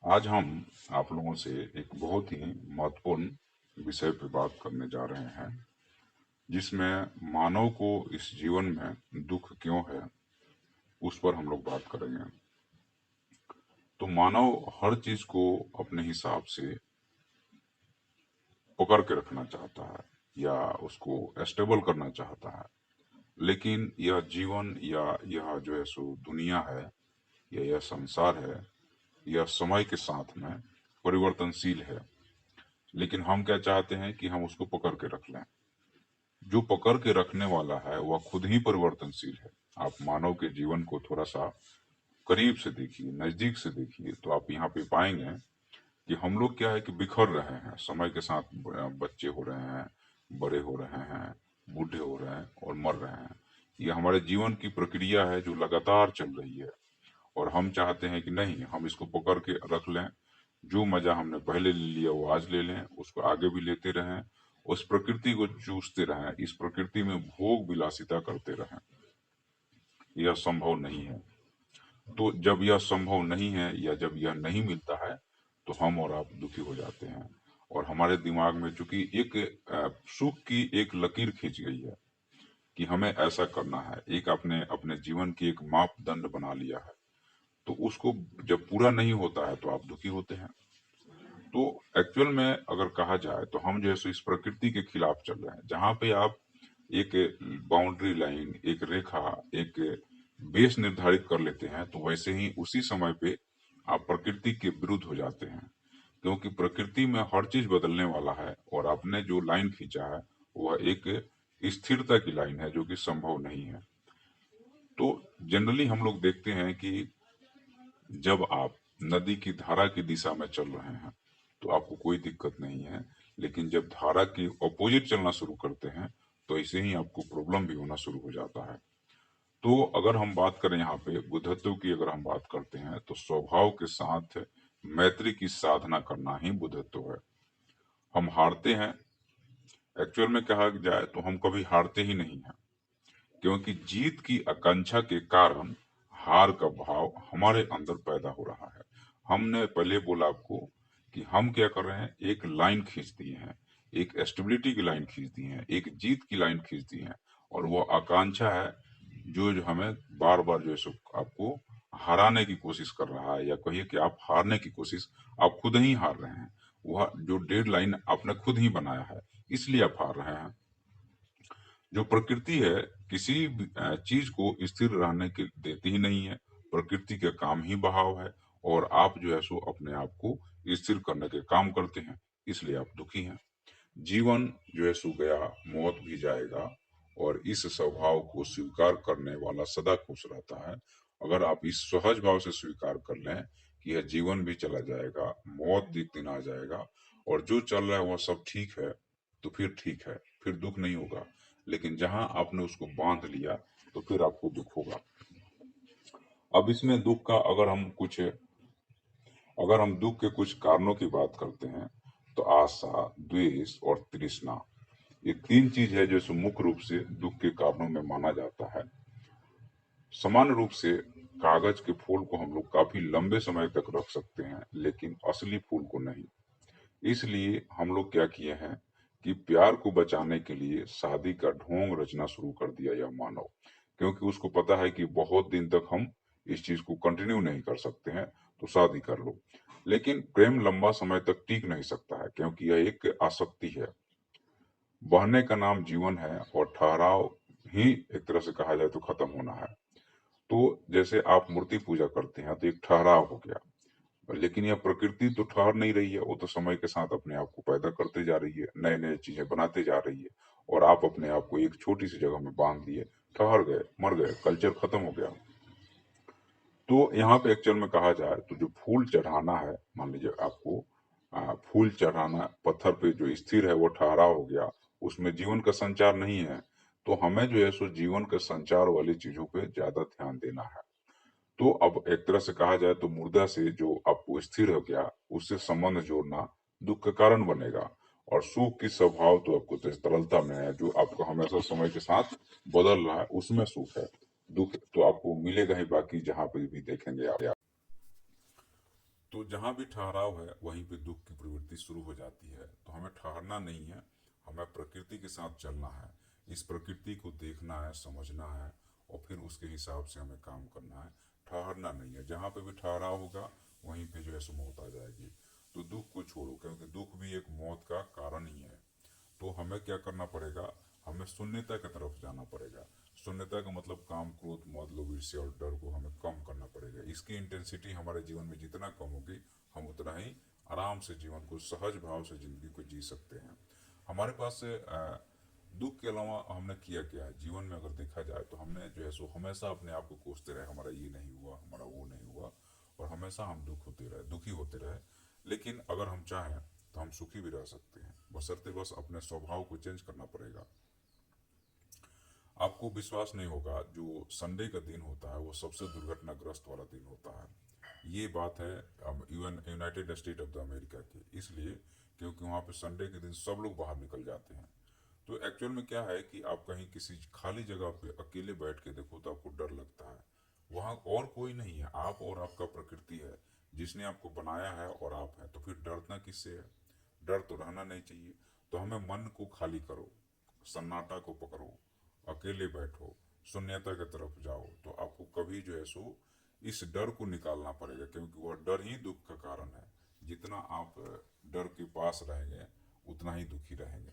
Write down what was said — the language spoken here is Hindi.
आज हम आप लोगों से एक बहुत ही महत्वपूर्ण विषय पे बात करने जा रहे हैं, जिसमें मानव को इस जीवन में दुख क्यों है, उस पर हम लोग बात करेंगे। तो मानव हर चीज को अपने हिसाब से पकड़ के रखना चाहता है या उसको स्टेबल करना चाहता है, लेकिन यह जीवन या यह जो है सो दुनिया है या यह संसार है, यह समय के साथ में परिवर्तनशील है। लेकिन हम क्या चाहते हैं कि हम उसको पकड़ के रख लें। जो पकड़ के रखने वाला है वह खुद ही परिवर्तनशील है। आप मानव के जीवन को थोड़ा सा करीब से देखिए, नजदीक से देखिए, तो आप यहाँ पे पाएंगे कि हम लोग क्या है कि बिखर रहे हैं समय के साथ। बच्चे हो रहे हैं, बड़े हो रहे हैं, बूढ़े हो रहे हैं और मर रहे हैं। ये हमारे जीवन की प्रक्रिया है जो लगातार चल रही है, और हम चाहते हैं कि नहीं, हम इसको पकड़ के रख लें। जो मजा हमने पहले ले लिया वो आज ले लें, उसको आगे भी लेते रहें, उस प्रकृति को चूसते रहें, इस प्रकृति में भोग विलासिता करते रहें। यह संभव नहीं है। तो जब यह संभव नहीं है या जब यह नहीं मिलता है, तो हम और आप दुखी हो जाते हैं। और हमारे दिमाग में चूंकि एक सुख की एक लकीर खींच गई है कि हमें ऐसा करना है, एक अपने अपने जीवन की एक मापदंड बना लिया है, तो उसको जब पूरा नहीं होता है तो आप दुखी होते हैं। तो एक्चुअल में अगर कहा जाए तो हम जो है सो इस प्रकृति के खिलाफ चल रहे हैं। जहां पे आप एक बाउंड्री लाइन, एक रेखा, एक बेस निर्धारित कर लेते हैं, तो वैसे ही उसी समय पे आप प्रकृति के विरुद्ध हो जाते हैं, क्योंकि प्रकृति में हर चीज बदलने वाला है और आपने जो लाइन खींचा है वह एक स्थिरता की लाइन है जो कि संभव नहीं है। तो जनरली हम लोग देखते हैं कि जब आप नदी की धारा की दिशा में चल रहे हैं तो आपको कोई दिक्कत नहीं है, लेकिन जब धारा की ऑपोजिट चलना शुरू करते हैं तो ऐसे ही आपको प्रॉब्लम भी होना शुरू हो जाता है। तो अगर हम बात करें यहाँ पे बुद्धत्व की, अगर हम बात करते हैं तो स्वभाव के साथ मैत्री की साधना करना ही बुद्धत्व है। हम हारते हैं, एक्चुअल में कहा जाए तो हम कभी हारते ही नहीं हैं, क्योंकि जीत की आकांक्षा के कारण हार का भाव हमारे अंदर पैदा हो रहा है। हमने पहले बोला आपको कि हम क्या कर रहे हैं, एक लाइन खींच दिए हैं, एक स्टेबिलिटी की लाइन खींच दी है, एक जीत की लाइन खींच दी है, और वो आकांक्षा है जो हमें बार बार जो है सो आपको हराने की कोशिश कर रहा है, या कहिए कि आप हारने की कोशिश आप खुद ही हार रहे हैं। वह जो डेड लाइन आपने खुद ही बनाया है, इसलिए आप हार रहे हैं। जो प्रकृति है, किसी भी चीज को स्थिर रहने के देती ही नहीं है। प्रकृति का काम ही बहाव है, और आप जो है सो अपने आप को स्थिर करने के काम करते हैं, इसलिए आप दुखी हैं। जीवन जो है सो गया, मौत भी जाएगा, और इस स्वभाव को स्वीकार करने वाला सदा खुश रहता है। अगर आप इस सहज भाव से स्वीकार कर लें कि यह जीवन भी चला जाएगा, मौत एक दिन आ जाएगा, और जो चल रहा है वह सब ठीक है, तो फिर ठीक है, फिर दुख नहीं होगा। लेकिन जहां आपने उसको बांध लिया तो फिर आपको दुख होगा। अब इसमें दुख का अगर हम दुख के कुछ कारणों की बात करते हैं, तो आशा, द्वेष और तृष्णा, ये तीन चीज है जो मुख्य रूप से दुख के कारणों में माना जाता है। समान रूप से कागज के फूल को हम लोग काफी लंबे समय तक रख सकते हैं, लेकिन असली फूल को नहीं। इसलिए हम लोग क्या किए हैं कि प्यार को बचाने के लिए शादी का ढोंग रचना शुरू कर दिया यह मानव, क्योंकि उसको पता है कि बहुत दिन तक हम इस चीज को कंटिन्यू नहीं कर सकते हैं, तो शादी कर लो। लेकिन प्रेम लंबा समय तक टिक नहीं सकता है, क्योंकि यह एक आसक्ति है। बहने का नाम जीवन है, और ठहराव ही एक तरह से कहा जाए तो खत्म होना है। तो जैसे आप मूर्ति पूजा करते हैं तो एक ठहराव हो गया, लेकिन यह प्रकृति तो ठहर नहीं रही है, वो तो समय के साथ अपने आप को पैदा करते जा रही है, नए नए चीजें बनाते जा रही है, और आप अपने आप को एक छोटी सी जगह में बांध दिए, ठहर गए, मर गए, कल्चर खत्म हो गया। तो यहाँ पे एक्चुअल में कहा जाए तो जो फूल चढ़ाना है, मान लीजिए आपको फूल चढ़ाना, पत्थर पे जो स्थिर है वो ठहराव हो गया, उसमें जीवन का संचार नहीं है। तो हमें जो है सो जीवन के संचार वाली चीजों पे ज्यादा ध्यान देना है। तो अब एक तरह से कहा जाए तो मुर्दा से जो आपको स्थिर हो गया, उससे संबंध जोड़ना दुख का कारण बनेगा। और सुख की स्वभाव तो आपको तरलता में है, जो आपको हमेशा समय के साथ बदल रहा है, उसमें सुख है। दुख तो आपको मिलेगा ही बाकी, जहां पर भी देखेंगे आप। तो जहाँ भी ठहराव है वहीं पे दुख की प्रवृत्ति शुरू हो जाती है। तो हमें ठहरना नहीं है, हमें प्रकृति के साथ चलना है। इस प्रकृति को देखना है, समझना है और फिर उसके हिसाब से हमें काम करना है। ठहरना नहीं है, जहाँ पे भी ठहराव होगा वहीं पे जो है सो मौत आ जाएगी। तो दुख को छोड़ो, क्योंकि दुख भी एक मौत का कारण ही है। तो हमें क्या करना पड़ेगा, हमें शून्यता की तरफ जाना पड़ेगा। शून्यता का मतलब काम, क्रोध, मद, लोभ, ईर्ष्या और डर को हमें कम करना पड़ेगा। इसकी इंटेंसिटी हमारे जीवन में जितना कम होगी, हम उतना ही आराम से जीवन को, सहज भाव से जिंदगी को जी सकते हैं। हमारे पास से दुख के अलावा हमने किया क्या है जीवन में, अगर देखा जाए तो हमने जो है सो हमेशा अपने आप को कोसते रहे, हमारा ये नहीं हुआ, हमारा वो नहीं हुआ, और हमेशा हम दुखी होते रहे। लेकिन अगर हम चाहें तो हम सुखी भी रह सकते हैं, बशर्ते बस अपने स्वभाव को चेंज करना पड़ेगा। आपको विश्वास नहीं होगा, जो संडे का दिन होता है वो सबसे दुर्घटनाग्रस्त वाला दिन होता है। ये बात है United state of the America की, इसलिए क्योंकि वहाँ पे संडे के दिन सब लोग बाहर निकल जाते हैं। तो एक्चुअल में क्या है कि आप कहीं किसी खाली जगह पे अकेले बैठ के देखो तो आपको डर लगता है। वहाँ और कोई नहीं है, आप और आपका प्रकृति है जिसने आपको बनाया है और आप हैं। तो फिर डरना किससे है? डर तो रहना नहीं चाहिए। तो हमें मन को खाली करो, सन्नाटा को पकड़ो, अकेले बैठो, शून्यता की तरफ जाओ, तो आपको कभी जो है सो इस डर को निकालना पड़ेगा, क्योंकि वह डर ही दुख का कारण है। जितना आप डर के पास रहेंगे उतना ही दुखी रहेंगे।